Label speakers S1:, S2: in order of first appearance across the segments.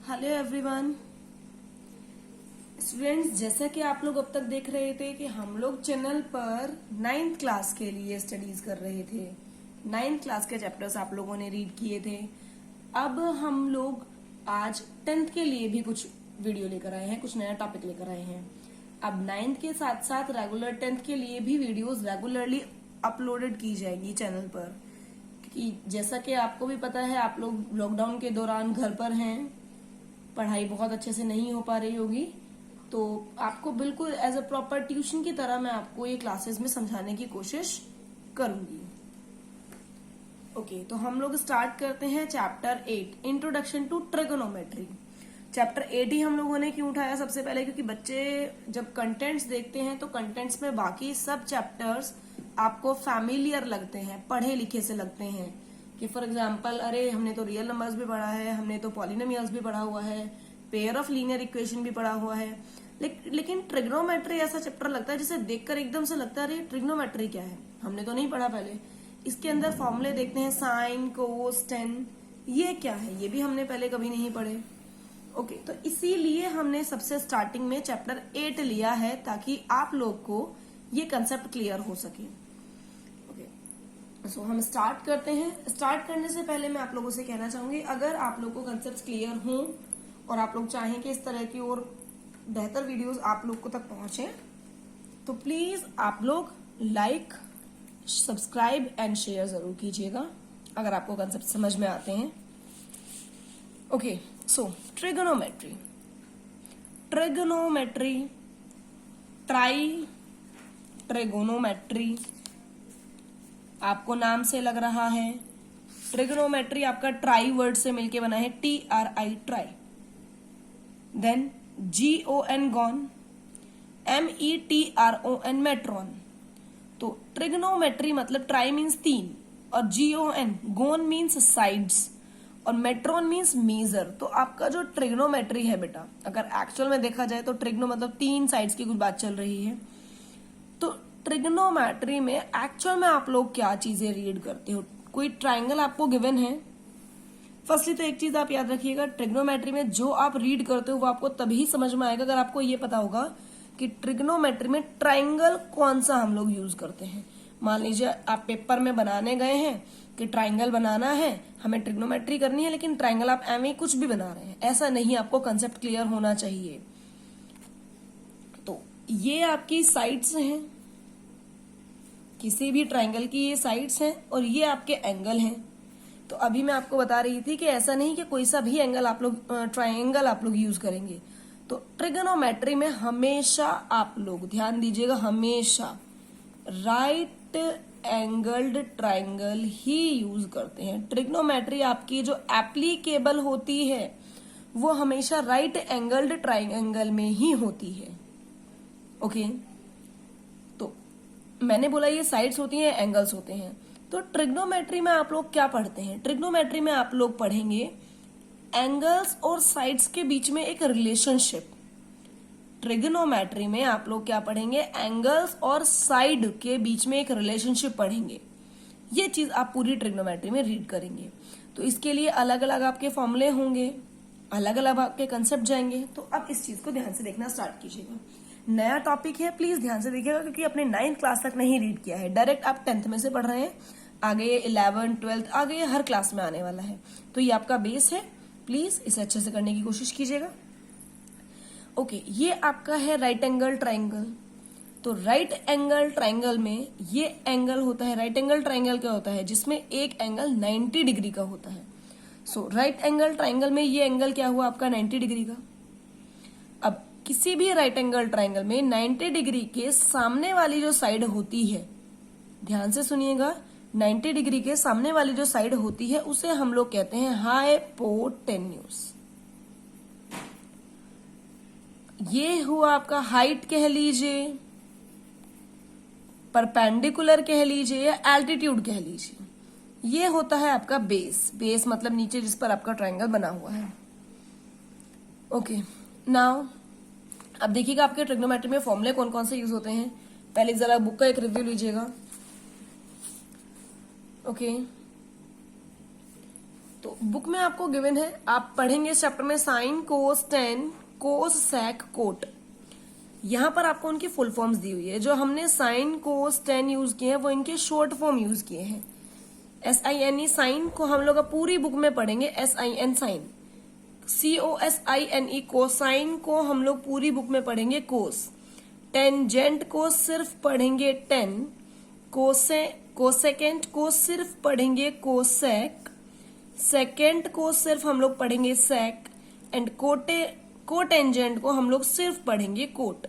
S1: Hello everyone students, जैसा कि आप लोग अब तक देख रहे थे कि हम लोग चैनल पर 9th क्लास के लिए स्टडीज कर रहे थे। 9th क्लास के चैप्टर्स आप लोगों ने रीड किए थे। अब हम लोग आज 10th के लिए भी कुछ वीडियो लेकर आए हैं, कुछ नया टॉपिक लेकर आए हैं। अब 9th के साथ साथ रेगुलर 10th के लिए भी वीडियोस रेगुलरली अपलोडेड की जाएंगी चैनल पर, क्योंकि जैसा कि आपको भी पता है आप लोग लॉकडाउन के दौरान घर पर हैं, पढ़ाई बहुत अच्छे से नहीं हो पा रही होगी, तो आपको बिल्कुल एज अ प्रॉपर ट्यूशन की तरह मैं आपको ये क्लासेस में समझाने की कोशिश करूंगी। ओके, तो हम लोग स्टार्ट करते हैं chapter 8 introduction to trigonometry. Chapter 8 ही हम लोगों ने क्यों उठाया? सबसे पहले क्योंकि बच्चे जब कंटेंट्स देखते हैं तो कंटेंट्स में बाकी सब चैप्टर्स आपको फैमिलियर लगते हैं, पढ़े लिखे से लगते हैं। कि फॉर एग्जाम्पल, अरे हमने तो रियल नंबर्स भी पढ़ा है, हमने तो पॉलिनोमियल्स भी पढ़ा हुआ है, पेयर ऑफ लीनियर इक्वेशन भी पढ़ा हुआ है, लेकिन ट्रिग्नोमेट्री ऐसा चैप्टर लगता है जिसे देखकर एकदम से लगता है अरे ट्रिग्नोमेट्री क्या है, हमने तो नहीं पढ़ा पहले। इसके अंदर फॉर्मूले देखते हैं, साइन, कोस, टेन, ये क्या है, ये भी हमने पहले कभी नहीं पढ़े। ओके, तो इसीलिए हमने सबसे स्टार्टिंग में चैप्टर 8 लिया है ताकि आप लोग को ये कंसेप्ट क्लियर हो सके। सो हम स्टार्ट करते हैं। स्टार्ट करने से पहले मैं आप लोगों से कहना चाहूंगी, अगर आप लोग को कंसेप्ट क्लियर हों और आप लोग चाहें कि इस तरह की और बेहतर वीडियोस आप लोग को तक पहुंचे, तो प्लीज आप लोग लाइक, सब्सक्राइब एंड शेयर जरूर कीजिएगा अगर आपको कंसेप्ट समझ में आते हैं। ओके, सो ट्रिगोनोमेट्री, ट्रिगोनोमेट्री आपको नाम से लग रहा है। ट्रिगोनोमेट्री आपका ट्राई वर्ड से मिलके बना है, TRI, tri. Then GON, gon, METRON, metron. तो ट्रिगोनोमेट्री मतलब ट्राई मीन्स 3 और गोन मीन्स साइड्स और मेट्रॉन मीन्स मेजर। तो आपका जो ट्रिगोनोमेट्री है बेटा, अगर एक्चुअल में देखा जाए तो ट्रिग्नो मतलब 3 साइड्स की कुछ बात चल रही है। तो ट्रिग्नोमेट्री में एक्चुअल में आप लोग क्या चीजें रीड करते हो? कोई ट्राइंगल आपको गिवन है। फर्स्टली तो एक चीज आप याद रखिएगा, ट्रिग्नोमेट्री में जो आप रीड करते हो वो आपको तभी समझ में आएगा अगर आपको ये पता होगा कि ट्रिग्नोमेट्री में ट्राइंगल कौन सा हम लोग यूज करते हैं। मान लीजिए आप पेपर में बनाने गए हैं कि ट्राइंगल बनाना है, हमें ट्रिग्नोमेट्री करनी है, लेकिन ट्राइंगल आप एम कुछ भी बना रहे हैं, ऐसा नहीं, आपको कंसेप्ट क्लियर होना चाहिए। तो ये आपकी साइड्स हैं, किसी भी ट्राइंगल की ये साइड्स हैं और ये आपके एंगल हैं। तो अभी मैं आपको बता रही थी कि ऐसा नहीं कि कोई सा भी एंगल आप लोग ट्राइंगल आप लोग यूज करेंगे। तो ट्रिगोनोमेट्री में हमेशा आप लोग ध्यान दीजिएगा, हमेशा राइट एंगल्ड ट्राइंगल ही यूज करते हैं। ट्रिगोनोमेट्री आपकी जो एप्लीकेबल होती है वो हमेशा राइट एंगल्ड ट्राइंगल में ही होती है। ओके, मैंने बोला ये साइड्स होती हैं, एंगल्स होते हैं। तो ट्रिग्नोमेट्री में आप लोग क्या पढ़ते हैं? ट्रिग्नोमेट्री में आप लोग पढ़ेंगे एंगल्स और साइड्स के बीच में एक रिलेशनशिप। ट्रिग्नोमेट्री में आप लोग क्या पढ़ेंगे? एंगल्स और साइड के बीच में एक रिलेशनशिप पढ़ेंगे। ये चीज आप पूरी ट्रिग्नोमेट्री में रीड करेंगे। तो इसके लिए अलग अलग आपके फॉर्मूले होंगे, अलग अलग आपके कंसेप्ट जाएंगे। तो अब इस चीज को ध्यान से देखना स्टार्ट कीजिएगा। नया टॉपिक है, प्लीज ध्यान से देखिएगा, क्योंकि अपने 9th क्लास तक नहीं रीड किया है, डायरेक्ट आप 10th में से पढ़ रहे हैं, आगे 11th 12th आगे हर क्लास में आने वाला है। तो ये आपका बेस है, प्लीज इसे अच्छे से करने की कोशिश कीजिएगा। ओके, ये आपका है राइट एंगल ट्राइंगल। तो राइट एंगल ट्राइंगल में ये एंगल होता है, राइट एंगल ट्राइंगल क्या होता है? जिसमें एक एंगल 90 डिग्री का होता है। सो राइट एंगल ट्राइंगल में ये एंगल क्या हुआ आपका? 90 डिग्री का। अब किसी भी राइट एंगल ट्राइंगल में 90 डिग्री के सामने वाली जो साइड होती है, ध्यान से सुनिएगा, 90 डिग्री के सामने वाली जो साइड होती है उसे हम लोग कहते हैं हाइपोटेन्यूज। ये हुआ आपका हाइट कह लीजिए, परपेंडिकुलर कह लीजिए या एल्टीट्यूड कह लीजिए। ये होता है आपका बेस। बेस मतलब नीचे जिस पर आपका ट्राइंगल बना हुआ है। ओके, नाउ अब देखिएगा आपके ट्रिग्नोमेट्री में फॉर्मूले कौन कौन से यूज होते हैं। पहले जरा बुक का एक रिव्यू लीजिएगा। ओके, तो बुक में आपको गिवन है, आप पढ़ेंगे इस चैप्टर में साइन, कोस, टेन, कोस, सेक, कोट। यहाँ पर आपको उनकी फुल फॉर्म्स दी हुई है। जो हमने साइन, कोस, टेन यूज किए हैं वो इनके शॉर्ट फॉर्म यूज किए हैं। SINE साइन को हम लोग पूरी बुक में पढ़ेंगे SIN साइन। COSINE कोसाइन को हम लोग पूरी बुक में पढ़ेंगे कोस। टेंजेंट को सिर्फ पढ़ेंगे टेन। कोसेकेंट को सिर्फ पढ़ेंगे कोसेक। सेकेंड को सिर्फ हम लोग पढ़ेंगे सेक। एंड कोटेंजेंट को हम लोग सिर्फ पढ़ेंगे कोट।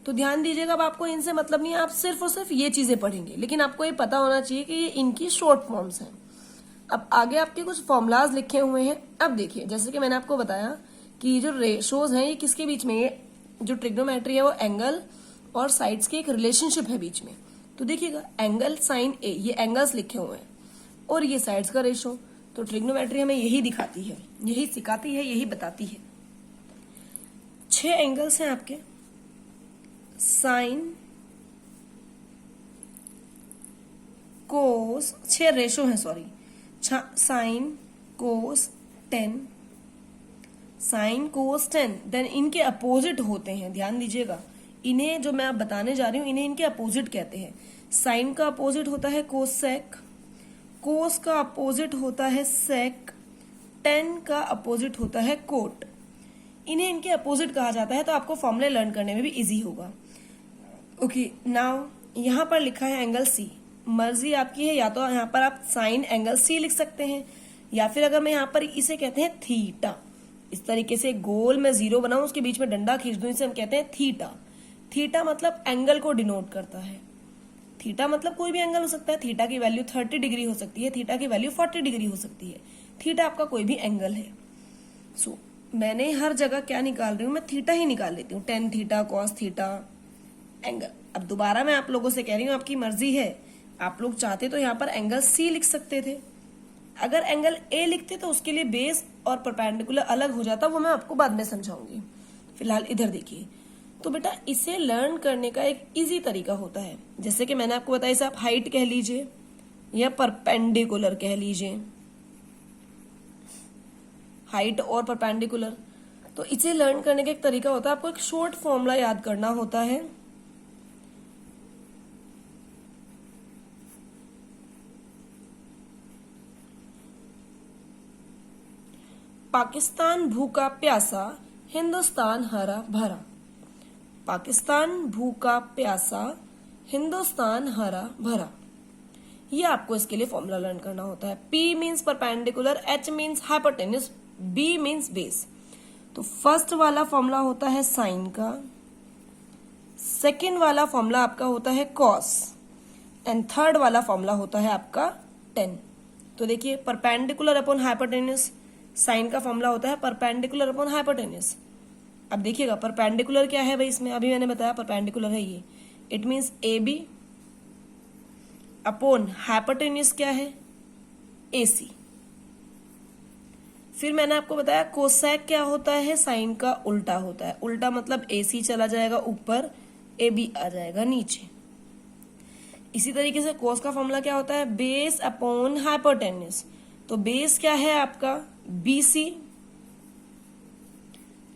S1: तो ध्यान दीजिएगा, अब आपको इनसे मतलब नहीं है, आप सिर्फ और सिर्फ ये चीजें पढ़ेंगे, लेकिन आपको ये पता होना चाहिए कि ये इनकी शॉर्ट फॉर्म्स हैं। अब आगे आपके कुछ फॉर्मूलाज लिखे हुए हैं। अब देखिए, जैसे कि मैंने आपको बताया कि जो रेशोज हैं ये किसके बीच में, ये जो ट्रिग्नोमेट्री है वो एंगल और साइड्स के एक रिलेशनशिप है बीच में। तो देखिएगा, एंगल साइन ए, ये एंगल्स लिखे हुए हैं और ये साइड्स का रेशो। तो ट्रिग्नोमेट्री हमें यही दिखाती है, यही सिखाती है, यही बताती है। 6 एंगल्स हैं आपके, साइन, कोस, 6 रेशो हैं, सॉरी, साइन, कोस, टेन, साइन, कोस, टेन। देन इनके अपोजिट होते हैं, ध्यान दीजिएगा, इन्हें जो मैं आप बताने जा रही हूं इन्हें इनके अपोजिट कहते हैं। साइन का अपोजिट होता है कोसेक, कोस का अपोजिट होता है सेक, टेन का अपोजिट होता है कोट। इन्हें इनके अपोजिट कहा जाता है, तो आपको फॉर्मूले लर्न करने में भी इजी होगा। ओके, नाउ यहाँ पर लिखा है एंगल सी। मर्जी आपकी है, या तो यहाँ पर आप साइन एंगल सी लिख सकते हैं, या फिर अगर मैं यहाँ पर इसे कहते हैं थीटा, इस तरीके से गोल में जीरो बनाऊं, उसके बीच में डंडा खींच दूं, इसे हम कहते हैं थीटा। थीटा मतलब एंगल को डिनोट करता है। थीटा मतलब कोई भी एंगल हो सकता है। थीटा की वैल्यू 30 डिग्री हो सकती है, थीटा की वैल्यू 40 डिग्री हो सकती है। थीटा आपका कोई भी एंगल है। सो मैंने हर जगह क्या निकाल रही हूँ, मैं थीटा ही निकाल लेती हूँ, tan theta, cos theta, angle. अब दोबारा मैं आप लोगों से कह रही हूँ, आपकी मर्जी है, आप लोग चाहते तो यहाँ पर एंगल सी लिख सकते थे। अगर एंगल ए लिखते तो उसके लिए बेस और परपेंडिकुलर अलग हो जाता, वो मैं आपको बाद में समझाऊंगी। फिलहाल इधर देखिए। तो बेटा, इसे लर्न करने का एक इजी तरीका होता है। जैसे कि मैंने आपको बताया, इसे आप हाइट कह लीजिए या परपेंडिकुलर कह लीजिए, हाइट और परपेंडिकुलर। तो इसे लर्न करने का एक तरीका होता है, आपको एक शॉर्ट फॉर्मूला याद करना होता है। पाकिस्तान भूखा प्यासा, हिंदुस्तान हरा भरा। पाकिस्तान भूखा प्यासा, हिंदुस्तान हरा भरा। ये आपको इसके लिए फॉर्मूला लर्न करना होता है। P means perpendicular, H means hypotenuse, B means base. तो फर्स्ट वाला फॉर्मूला होता है साइन का, सेकेंड वाला फॉर्मूला आपका होता है कॉस, एंड थर्ड वाला फॉर्मूला होता है आपका टेन। तो देखिए, परपेंडिकुलर अपॉन हाइपोटेन्यूज, साइन का फॉर्मूला होता है परपेंडिकुलर अपॉन हाइपोटेन्यूज। अब देखिएगा, परपेंडिकुलर क्या है भाई, इसमें अभी मैंने बताया परपेंडिकुलर है ये, it means AB upon hypotenuse क्या है, AC। फिर मैंने आपको बताया कोसेक क्या होता है, साइन का उल्टा होता है। उल्टा मतलब AC चला जाएगा ऊपर, AB आ जाएगा नीचे। इसी तरीके से कोस का फॉर्मूला क्या होता है, बेस अपॉन हाइपोटेन्यूज। तो बेस क्या है आपका BC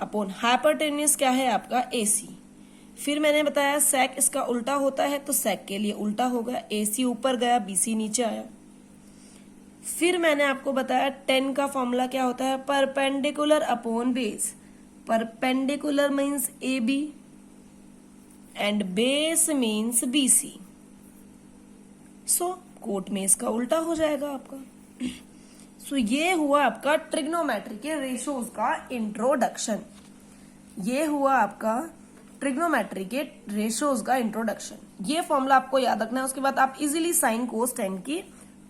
S1: अपॉन हाइपोटेन्यूज क्या है आपका AC। फिर मैंने बताया सेक इसका उल्टा होता है, तो सेक के लिए उल्टा होगा, AC ऊपर गया, BC नीचे आया। फिर मैंने आपको बताया टेन का फॉर्मूला क्या होता है, perpendicular upon base. Perpendicular means AB and base means BC। So cot में इसका उल्टा हो जाएगा आपका। सो ये हुआ आपका ट्रिग्नोमेट्री के रेशोज का इंट्रोडक्शन। ये हुआ आपका ट्रिग्नोमेट्री के रेशोज का इंट्रोडक्शन। ये फॉर्मूला आपको याद रखना है, उसके बाद आप इजीली साइन कोस टेन की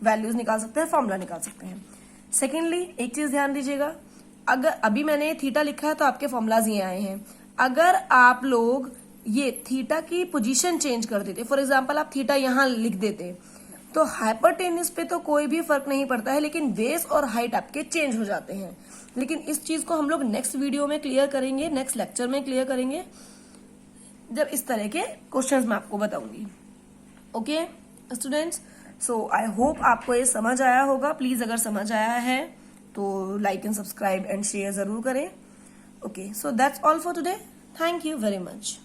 S1: वैल्यूज निकाल सकते हैं, फॉर्मूला निकाल सकते हैं। सेकेंडली एक चीज ध्यान दीजिएगा, अगर अभी मैंने थीटा लिखा है तो आपके फॉर्मूलाज ये आए हैं। अगर आप लोग ये थीटा की पोजीशन चेंज कर देते, फॉर एग्जांपल आप थीटा यहां लिख देते, तो हाइपोटेन्यूज पे तो कोई भी फर्क नहीं पड़ता है, लेकिन बेस और हाइट आपके चेंज हो जाते हैं। लेकिन इस चीज को हम लोग नेक्स्ट वीडियो में क्लियर करेंगे, नेक्स्ट लेक्चर में क्लियर करेंगे, जब इस तरह के क्वेश्चंस मैं आपको बताऊंगी। Okay students, so I hope आपको ये समझ आया होगा। प्लीज अगर समझ आया है तो like and subscribe and share जरूर करें. Okay, so that's all for today. Thank you very much.